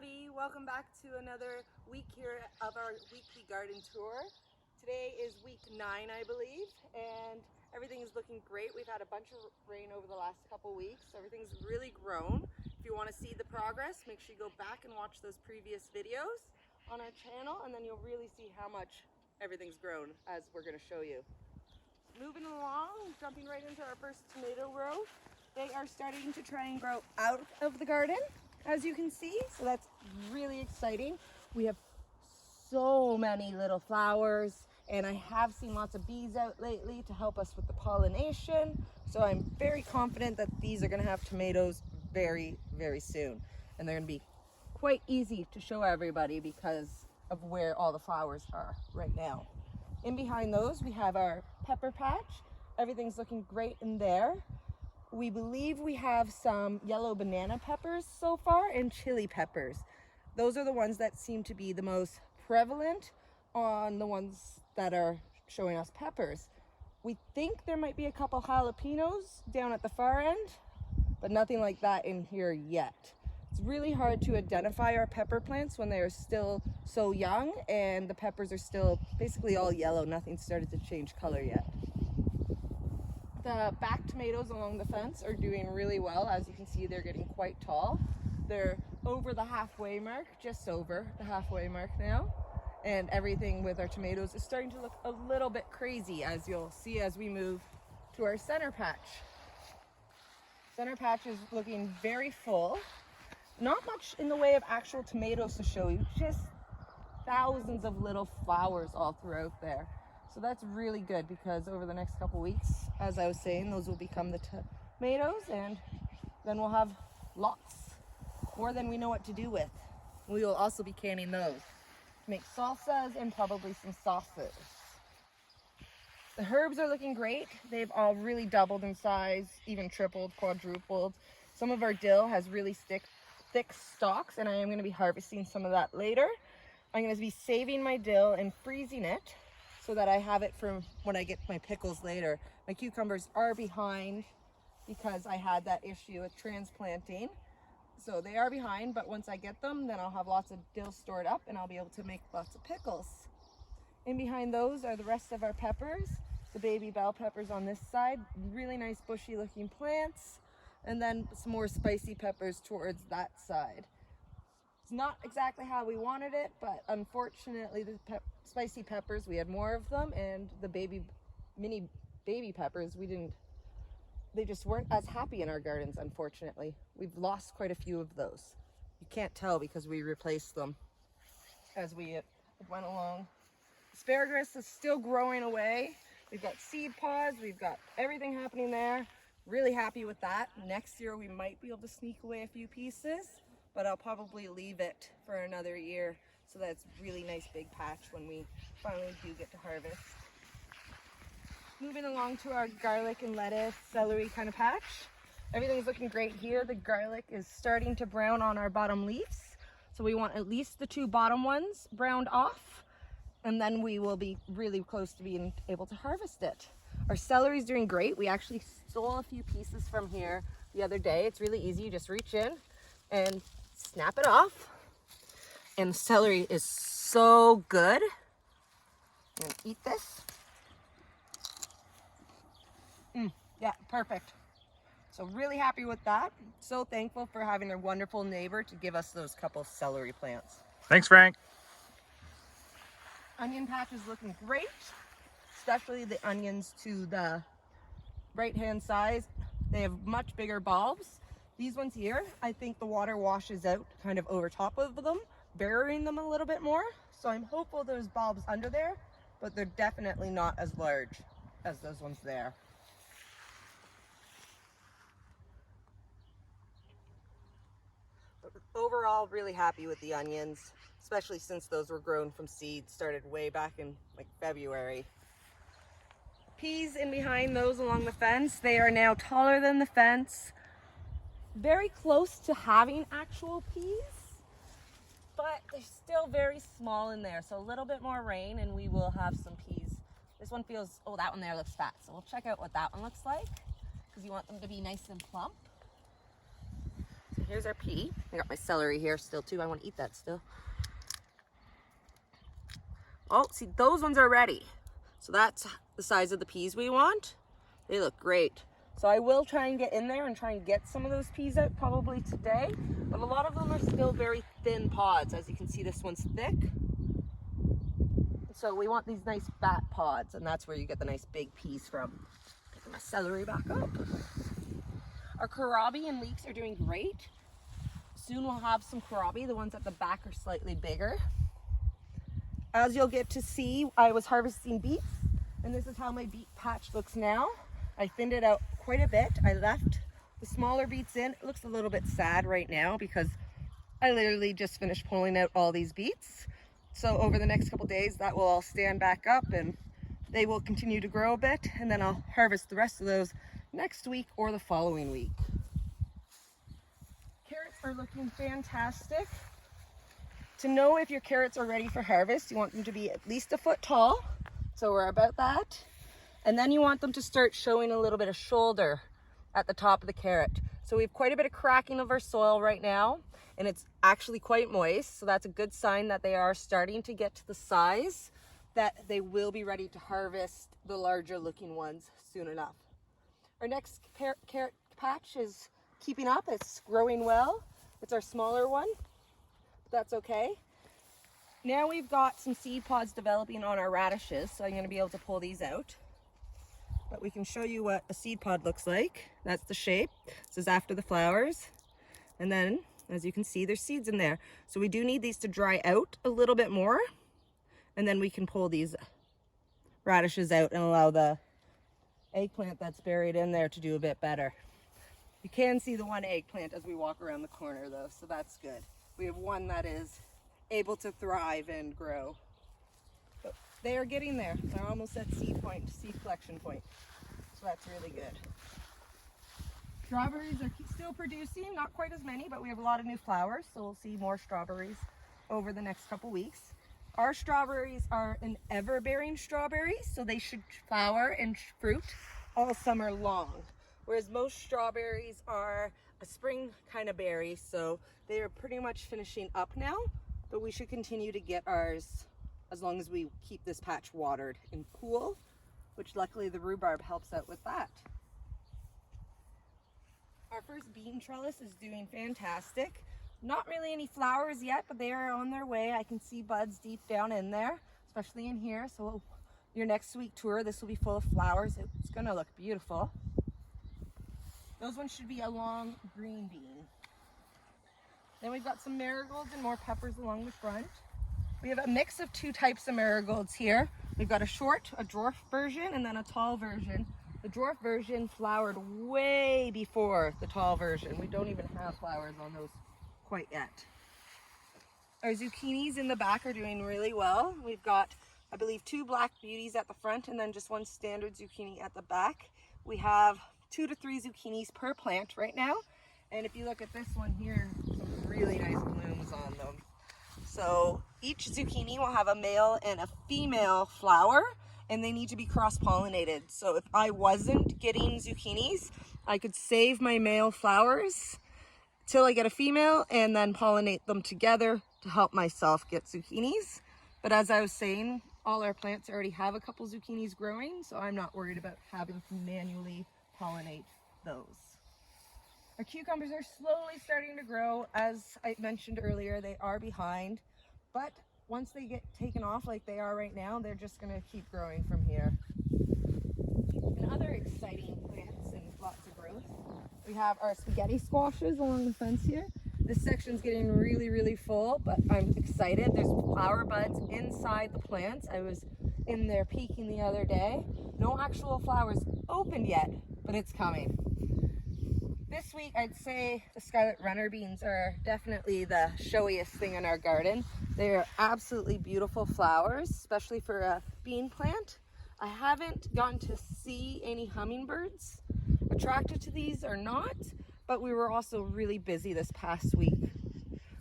everybody, welcome back to another week here of our weekly garden tour. Today is week 9, I believe, and everything is looking great. We've had a bunch of rain over the last couple weeks, so everything's really grown. If you want to see the progress, make sure you go back and watch those previous videos on our channel, and then you'll really see how much everything's grown as we're going to show you. Moving along, jumping right into our first tomato row. They are starting to try and grow out of the garden, as you can see, so that's really exciting. We have so many little flowers, and I have seen lots of bees out lately to help us with the pollination, so I'm very confident that these are going to have tomatoes very, very soon, and they're going to be quite easy to show everybody because of where all the flowers are right now. In behind those, we have our pepper patch. Everything's looking great in there. We believe we have some yellow banana peppers so far and chili peppers. Those are the ones that seem to be the most prevalent on the ones that are showing us peppers. We think there might be a couple jalapenos down at the far end, but nothing like that in here yet. It's really hard to identify our pepper plants when they are still so young and the peppers are still basically all yellow. Nothing started to change color yet. The back tomatoes along the fence are doing really well. As you can see, they're getting quite tall. They're over the halfway mark, just over the halfway mark now. And everything with our tomatoes is starting to look a little bit crazy, as you'll see as we move to our center patch. Center patch is looking very full. Not much in the way of actual tomatoes to show you, just thousands of little flowers all throughout there. So that's really good because over the next couple weeks, as I was saying, those will become the tomatoes, and then we'll have lots, more than we know what to do with. We will also be canning those to make salsas and probably some sauces. The herbs are looking great. They've all really doubled in size, even tripled, quadrupled. Some of our dill has really thick stalks, and I am going to be harvesting some of that later. I'm going to be saving my dill and freezing it so that I have it for when I get my pickles later. My cucumbers are behind because I had that issue with transplanting. So they are behind, but once I get them, then I'll have lots of dill stored up and I'll be able to make lots of pickles. In behind those are the rest of our peppers. The baby bell peppers on this side, really nice bushy looking plants. And then some more spicy peppers towards that side. It's not exactly how we wanted it, but unfortunately the spicy peppers, we had more of them, and the mini baby peppers, they just weren't as happy in our gardens, unfortunately. We've lost quite a few of those. You can't tell because we replaced them as we went along. Asparagus is still growing away. We've got seed pods, we've got everything happening there. Really happy with that. Next year we might be able to sneak away a few pieces, but I'll probably leave it for another year so that it's a really nice big patch when we finally do get to harvest. Moving along to our garlic and lettuce, celery kind of patch. Everything's looking great here. The garlic is starting to brown on our bottom leaves, so we want at least the 2 bottom ones browned off, and then we will be really close to being able to harvest it. Our celery is doing great. We actually stole a few pieces from here the other day. It's really easy. You just reach in and snap it off. And the celery is so good. I'm gonna eat this. Yeah, perfect. So really happy with that. So thankful for having a wonderful neighbor to give us those couple celery plants. Thanks, Frank. Onion patch is looking great, especially the onions to the right-hand side. They have much bigger bulbs. These ones here, I think the water washes out kind of over top of them, burying them a little bit more. So I'm hopeful there's bulbs under there, but they're definitely not as large as those ones there. But overall, really happy with the onions, especially since those were grown from seed, started way back in like February. Peas in behind those along the fence, they are now taller than the fence. Very close to having actual peas, but they're still very small in there. So a little bit more rain and we will have some peas. This one feels, oh, that one there looks fat. So we'll check out what that one looks like because you want them to be nice and plump. So here's our pea. I got my celery here still too. I want to eat that still. Oh, see, those ones are ready. So that's the size of the peas we want. They look great. So I will try and get in there and try and get some of those peas out probably today. But a lot of them are still very thin pods. As you can see, this one's thick. So we want these nice fat pods, and that's where you get the nice big peas from. Picking my celery back up. Our kohlrabi and leeks are doing great. Soon we'll have some kohlrabi. The ones at the back are slightly bigger. As you'll get to see, I was harvesting beets, and this is how my beet patch looks now. I thinned it out quite a bit. I left the smaller beets in. It looks a little bit sad right now because I literally just finished pulling out all these beets. So over the next couple days, that will all stand back up and they will continue to grow a bit, and then I'll harvest the rest of those next week or the following week. Carrots are looking fantastic. To know if your carrots are ready for harvest, you want them to be at least a foot tall. So we're about that. And then you want them to start showing a little bit of shoulder at the top of the carrot. So we have quite a bit of cracking of our soil right now, and it's actually quite moist. So that's a good sign that they are starting to get to the size that they will be ready to harvest the larger looking ones soon enough. Our next carrot patch is keeping up. It's growing well. It's our smaller one. That's okay. Now we've got some seed pods developing on our radishes, so I'm going to be able to pull these out. But we can show you what a seed pod looks like. That's the shape. This is after the flowers. And then, as you can see, there's seeds in there. So we do need these to dry out a little bit more. And then we can pull these radishes out and allow the eggplant that's buried in there to do a bit better. You can see the one eggplant as we walk around the corner though, so that's good. We have one that is able to thrive and grow. But they are getting there. They're almost at seed collection point. So that's really good. Strawberries are still producing, not quite as many, but we have a lot of new flowers, so we'll see more strawberries over the next couple weeks. Our strawberries are an ever-bearing strawberry, so they should flower and fruit all summer long. Whereas most strawberries are a spring kind of berry, so they are pretty much finishing up now, but we should continue to get ours as long as we keep this patch watered and cool, which luckily the rhubarb helps out with that. Our first bean trellis is doing fantastic. Not really any flowers yet, but they are on their way. I can see buds deep down in there, especially in here. So your next week tour, this will be full of flowers. It's gonna look beautiful. Those ones should be a long green bean. Then we've got some marigolds and more peppers along the front. We have a mix of two types of marigolds here. We've got a dwarf version, and then a tall version. The dwarf version flowered way before the tall version. We don't even have flowers on those quite yet. Our zucchinis in the back are doing really well. We've got, I believe, 2 black beauties at the front and then just 1 standard zucchini at the back. We have 2 to 3 zucchinis per plant right now. And if you look at this one here, some really nice blooms on them. So each zucchini will have a male and a female flower, and they need to be cross-pollinated. So if I wasn't getting zucchinis, I could save my male flowers till I get a female and then pollinate them together to help myself get zucchinis. But as I was saying, all our plants already have a couple zucchinis growing, so I'm not worried about having to manually pollinate those. Our cucumbers are slowly starting to grow. As I mentioned earlier, they are behind, but once they get taken off like they are right now, they're just gonna keep growing from here. And other exciting plants and lots of growth. We have our spaghetti squashes along the fence here. This section's getting really, really full, but I'm excited. There's flower buds inside the plants. I was in there peeking the other day. No actual flowers opened yet, but it's coming. This week, I'd say the scarlet runner beans are definitely the showiest thing in our garden. They are absolutely beautiful flowers, especially for a bean plant. I haven't gotten to see any hummingbirds attracted to these or not, but we were also really busy this past week.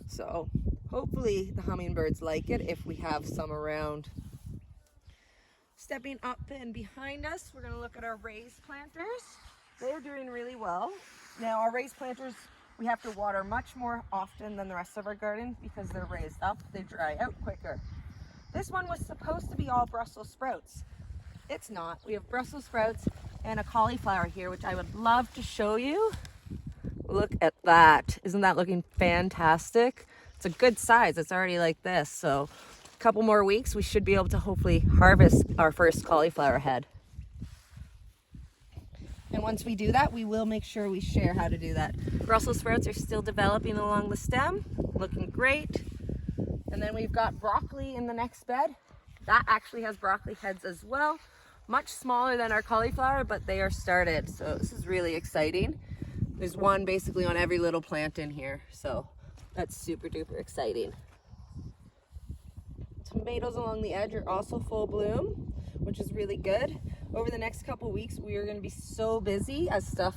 So hopefully the hummingbirds like it if we have some around. Stepping up and behind us, we're gonna look at our raised planters. They're doing really well. Now our raised planters We have to water much more often than the rest of our garden because they're raised up, they dry out quicker. This one was supposed to be all Brussels sprouts. It's not. We have Brussels sprouts and a cauliflower here, which I would love to show you. Look at that. Isn't that looking fantastic? It's a good size. It's already like this. So a couple more weeks, we should be able to hopefully harvest our first cauliflower head. And once we do that, we will make sure we share how to do that. Brussels sprouts are still developing along the stem, looking great. And then we've got broccoli in the next bed. That actually has broccoli heads as well. Much smaller than our cauliflower, but they are started. So this is really exciting. There's one basically on every little plant in here. So that's super duper exciting. Tomatoes along the edge are also full bloom, which is really good. Over the next couple weeks, we are going to be so busy as stuff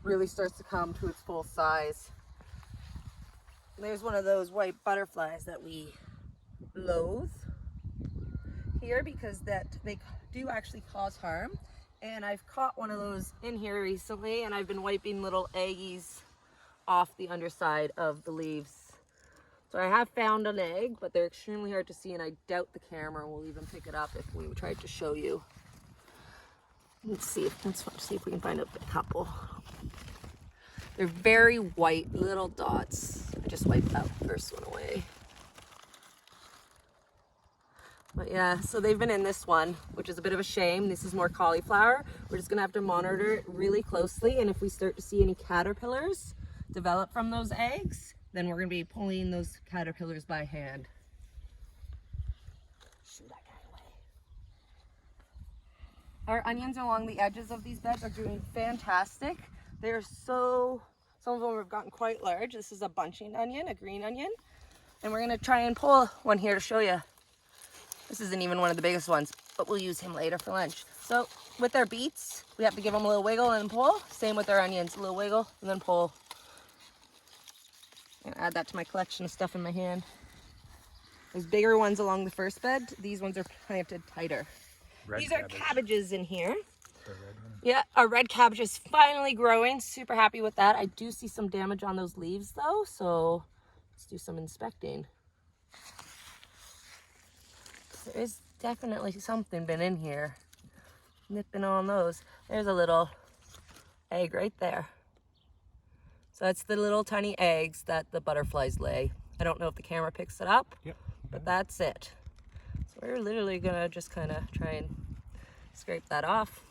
really starts to come to its full size. There's one of those white butterflies that we loathe here because that they do actually cause harm. And I've caught one of those in here recently, and I've been wiping little eggies off the underside of the leaves. So I have found an egg, but they're extremely hard to see, and I doubt the camera will even pick it up if we tried to show you. Let's see if we can find a couple. They're very white little dots. I just wiped that first one away. But yeah, so they've been in this one, which is a bit of a shame. This is more cauliflower. We're just gonna have to monitor it really closely, and if we start to see any caterpillars develop from those eggs, then we're gonna be pulling those caterpillars by hand. Shoo that guy away. Our onions along the edges of these beds are doing fantastic. They're some of them have gotten quite large. This is a bunching onion, a green onion. And we're gonna try and pull one here to show you. This isn't even one of the biggest ones, but we'll use him later for lunch. So with our beets, we have to give them a little wiggle and pull. Same with our onions, a little wiggle and then pull. I'm gonna add that to my collection of stuff in my hand. There's bigger ones along the first bed. These ones are planted tighter. These are cabbages in here. Yeah, our red cabbage is finally growing. Super happy with that. I do see some damage on those leaves though, so let's do some inspecting. There is definitely something been in here. Nipping on those. There's a little egg right there. So that's the little tiny eggs that the butterflies lay. I don't know if the camera picks it up, but that's it. So we're literally gonna just kind of try and scrape that off.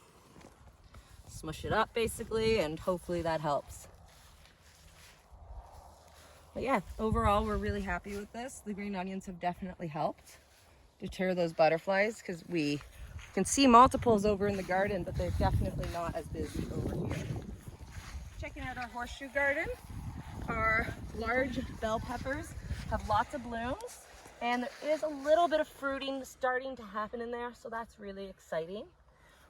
Smush it up basically, and hopefully that helps. But yeah, overall we're really happy with this. The green onions have definitely helped deter those butterflies because we can see multiples over in the garden, but they're definitely not as busy over here. Checking out our horseshoe garden. Our large bell peppers have lots of blooms, and there is a little bit of fruiting starting to happen in there, so that's really exciting.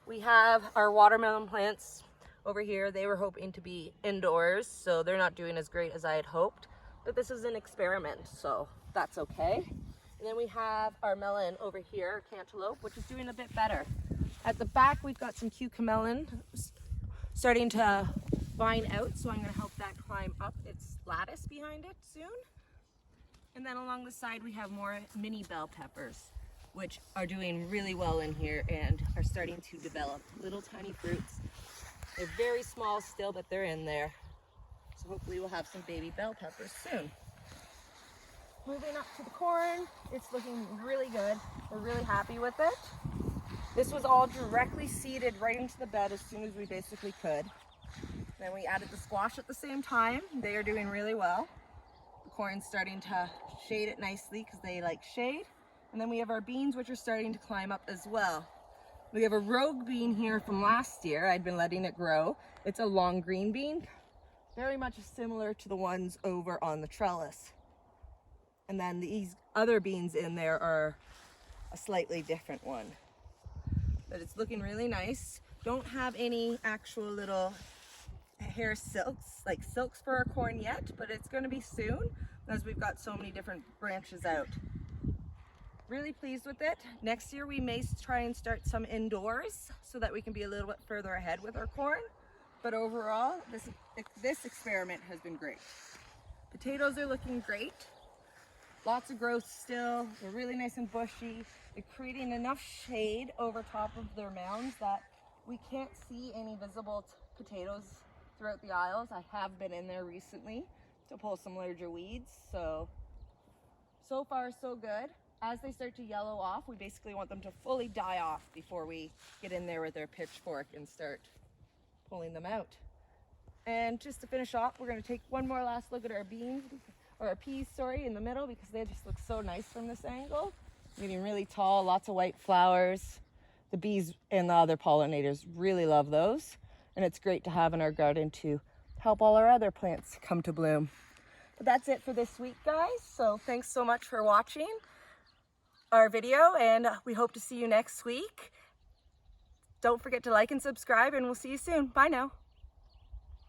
We have our watermelon plants over here. They were hoping to be indoors, so they're not doing as great as I had hoped, but this is an experiment, so that's okay. And then we have our melon over here, cantaloupe, which is doing a bit better. At the back, we've got some cucamelon starting to vine out, so I'm gonna help that climb up its lattice behind it soon. And then along the side, we have more mini bell peppers, which are doing really well in here and are starting to develop little tiny fruits. They're very small still, but they're in there. So hopefully we'll have some baby bell peppers soon. Moving up to the corn, it's looking really good. We're really happy with it. This was all directly seeded right into the bed as soon as we basically could. Then we added the squash at the same time. They are doing really well. The corn's starting to shade it nicely because they like shade. And then we have our beans, which are starting to climb up as well. We have a rogue bean here from last year. I'd been letting it grow. It's a long green bean, very much similar to the ones over on the trellis. And then these other beans in there are a slightly different one. But it's looking really nice. Don't have any actual little hair silks, like silks for our corn yet, but it's gonna be soon as we've got so many different branches out. Really pleased with it. Next year we may try and start some indoors so that we can be a little bit further ahead with our corn. But overall, this experiment has been great. Potatoes are looking great. Lots of growth still. They're really nice and bushy. They're creating enough shade over top of their mounds that we can't see any visible potatoes throughout the aisles. I have been in there recently to pull some larger weeds. So far so good. As they start to yellow off, we basically want them to fully die off before we get in there with our pitchfork and start pulling them out. And just to finish off, we're going to take one more last look at our beans, or our peas, sorry, in the middle, because they just look so nice from this angle. Getting really tall, lots of white flowers. The bees and the other pollinators really love those. And it's great to have in our garden to help all our other plants come to bloom. But that's it for this week, guys. So thanks so much for watching our video, and we hope to see you next week. Don't forget to like and subscribe, and we'll see you soon. Bye now.